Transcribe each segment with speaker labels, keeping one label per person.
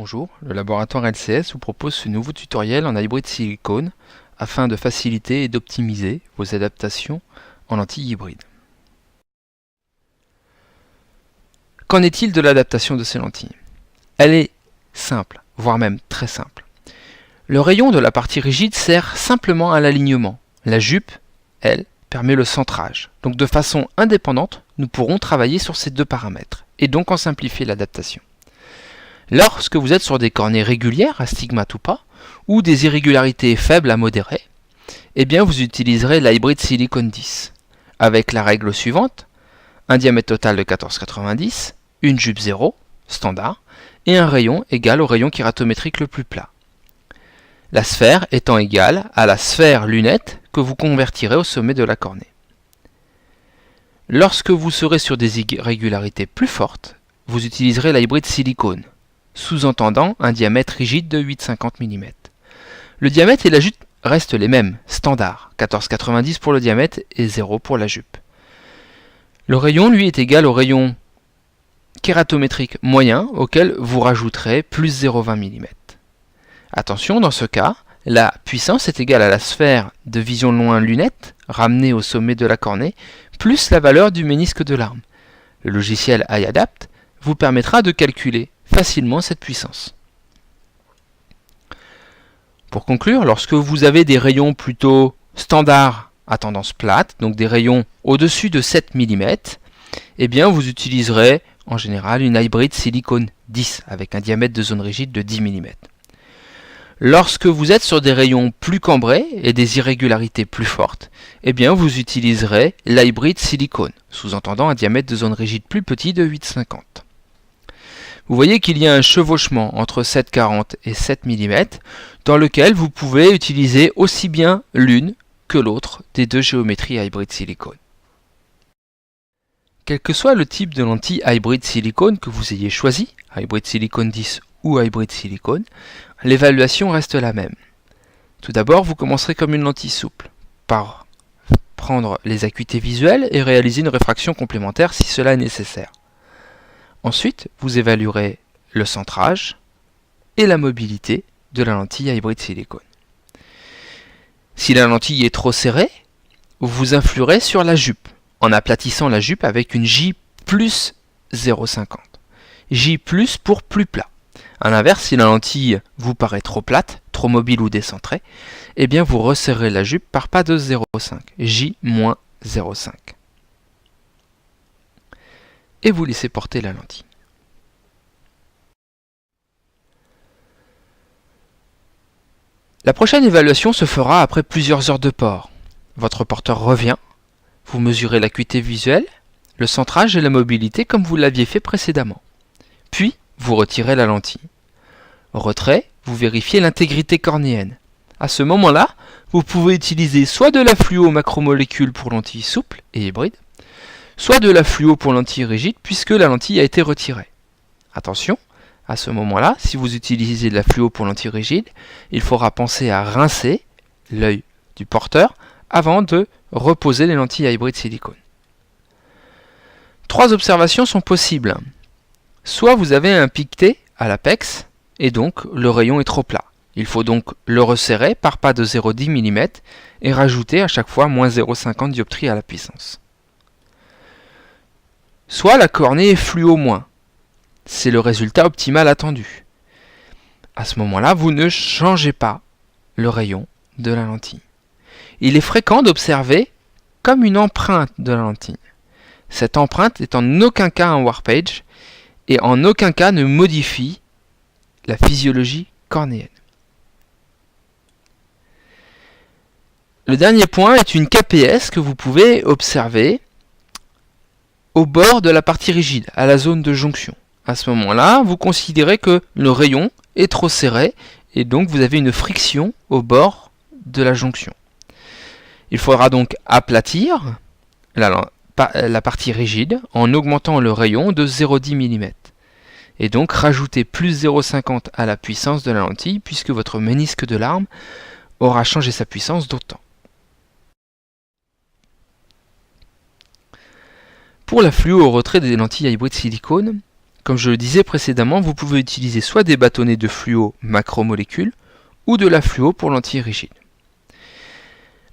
Speaker 1: Bonjour, le laboratoire LCS vous propose ce nouveau tutoriel en hybride silicone afin de faciliter et d'optimiser vos adaptations en lentilles hybrides. Qu'en est-il de l'adaptation de ces lentilles? Elle est simple, voire même très simple. Le rayon de la partie rigide sert simplement à l'alignement. La jupe, elle, permet le centrage. Donc de façon indépendante, nous pourrons travailler sur ces deux paramètres et donc en simplifier l'adaptation. Lorsque vous êtes sur des cornées régulières, astigmates ou pas, ou des irrégularités faibles à modérées, eh bien vous utiliserez l'Hybrid Silicone 10, avec la règle suivante, un diamètre total de 14,90, une jupe 0, standard, et un rayon égal au rayon kératométrique le plus plat. La sphère étant égale à la sphère lunette que vous convertirez au sommet de la cornée. Lorsque vous serez sur des irrégularités plus fortes, vous utiliserez l'Hybrid Silicone, sous-entendant un diamètre rigide de 8,50 mm. Le diamètre et la jupe restent les mêmes, standard, 14,90 pour le diamètre et 0 pour la jupe. Le rayon, lui, est égal au rayon kératométrique moyen auquel vous rajouterez plus 0,20 mm. Attention, dans ce cas, la puissance est égale à la sphère de vision loin lunette, ramenée au sommet de la cornée, plus la valeur du ménisque de l'arme. Le logiciel iAdapt vous permettra de calculer facilement cette puissance. Pour conclure, lorsque vous avez des rayons plutôt standards à tendance plate, donc des rayons au-dessus de 7 mm, eh bien vous utiliserez en général une Hybrid Silicone 10 avec un diamètre de zone rigide de 10 mm. Lorsque vous êtes sur des rayons plus cambrés et des irrégularités plus fortes, eh bien vous utiliserez l'Hybrid Silicone, sous-entendant un diamètre de zone rigide plus petit de 8,50. Vous voyez qu'il y a un chevauchement entre 7,40 et 7 mm dans lequel vous pouvez utiliser aussi bien l'une que l'autre des deux géométries Hybrid Silicone. Quel que soit le type de lentille Hybrid Silicone que vous ayez choisi, Hybrid Silicone 10 ou Hybrid Silicone, l'évaluation reste la même. Tout d'abord, vous commencerez comme une lentille souple, par prendre les acuités visuelles et réaliser une réfraction complémentaire si cela est nécessaire. Ensuite, vous évaluerez le centrage et la mobilité de la lentille Hybrid Silicone. Si la lentille est trop serrée, vous influerez sur la jupe, en aplatissant la jupe avec une J plus 0,50. J plus pour plus plat. A l'inverse, si la lentille vous paraît trop plate, trop mobile ou décentrée, eh bien vous resserrez la jupe par pas de 0,5, J moins 0,5. Et vous laissez porter la lentille. La prochaine évaluation se fera après plusieurs heures de port. Votre porteur revient, vous mesurez l'acuité visuelle, le centrage et la mobilité comme vous l'aviez fait précédemment. Puis, vous retirez la lentille. Au retrait, vous vérifiez l'intégrité cornéenne. À ce moment-là, vous pouvez utiliser soit de la fluo macromolécule pour lentille souple et hybride, soit de la fluo pour lentille rigide puisque la lentille a été retirée. Attention, à ce moment-là, si vous utilisez de la fluo pour lentille rigide, il faudra penser à rincer l'œil du porteur avant de reposer les lentilles Hybrid Silicone. 3 observations sont possibles. Soit vous avez un piqueté à l'apex et donc le rayon est trop plat. Il faut donc le resserrer par pas de 0,10 mm et rajouter à chaque fois moins 0,50 dioptrie à la puissance. Soit la cornée est fluo moins. C'est le résultat optimal attendu. À ce moment-là, vous ne changez pas le rayon de la lentille. Il est fréquent d'observer comme une empreinte de la lentille. Cette empreinte est en aucun cas un warpage et en aucun cas ne modifie la physiologie cornéenne. Le dernier point est une KPS que vous pouvez observer au bord de la partie rigide, à la zone de jonction. À ce moment-là, vous considérez que le rayon est trop serré et donc vous avez une friction au bord de la jonction. Il faudra donc aplatir la partie rigide en augmentant le rayon de 0,10 mm et donc rajouter plus 0,50 à la puissance de la lentille puisque votre ménisque de l'arme aura changé sa puissance d'autant. Pour la fluo au retrait des lentilles Hybrid Silicone, Comme je le disais précédemment, vous pouvez utiliser soit des bâtonnets de fluo macromolécules ou de la fluo pour lentille rigide.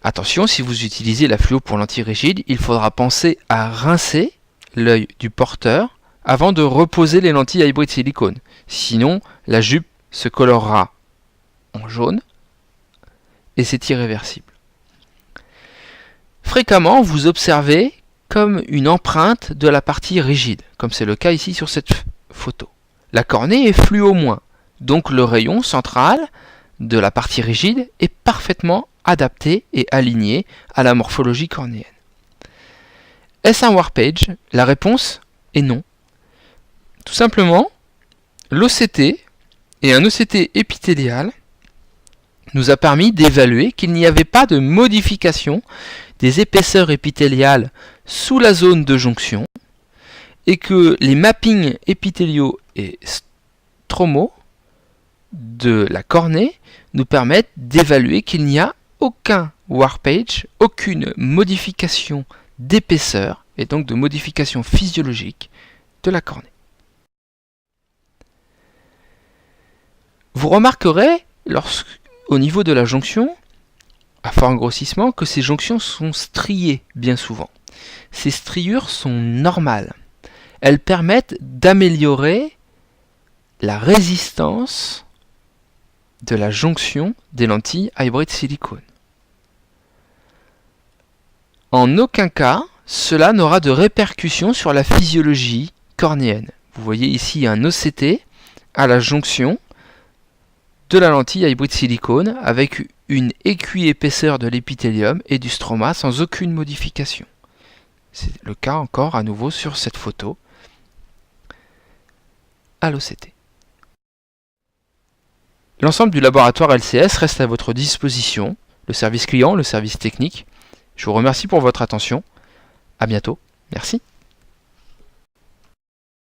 Speaker 1: Attention, si vous utilisez la fluo pour lentille rigide, il faudra penser à rincer l'œil du porteur avant de reposer les lentilles à hybride silicone. Sinon, la jupe se colorera en jaune et c'est irréversible. Fréquemment, vous observez comme une empreinte de la partie rigide, comme c'est le cas ici sur cette photo. La cornée est fluo moins, donc le rayon central de la partie rigide est parfaitement adapté et aligné à la morphologie cornéenne. Est-ce un warpage? La réponse est non. Tout simplement, l'OCT et un OCT épithélial nous a permis d'évaluer qu'il n'y avait pas de modification des épaisseurs épithéliales sous la zone de jonction et que les mappings épithéliaux et stromaux de la cornée nous permettent d'évaluer qu'il n'y a aucun warpage, aucune modification d'épaisseur et donc de modification physiologique de la cornée. Vous remarquerez au niveau de la jonction, à fort grossissement, que ces jonctions sont striées bien souvent. Ces striures sont normales. Elles permettent d'améliorer la résistance de la jonction des lentilles hybride silicone. En aucun cas, cela n'aura de répercussion sur la physiologie cornéenne. Vous voyez ici un OCT à la jonction de la lentille à hybride silicone avec une écuépaisseur de l'épithélium et du stroma sans aucune modification. C'est le cas encore à nouveau sur cette photo à l'OCT. L'ensemble du laboratoire LCS reste à votre disposition, le service client, le service technique. Je vous remercie pour votre attention. À bientôt. Merci.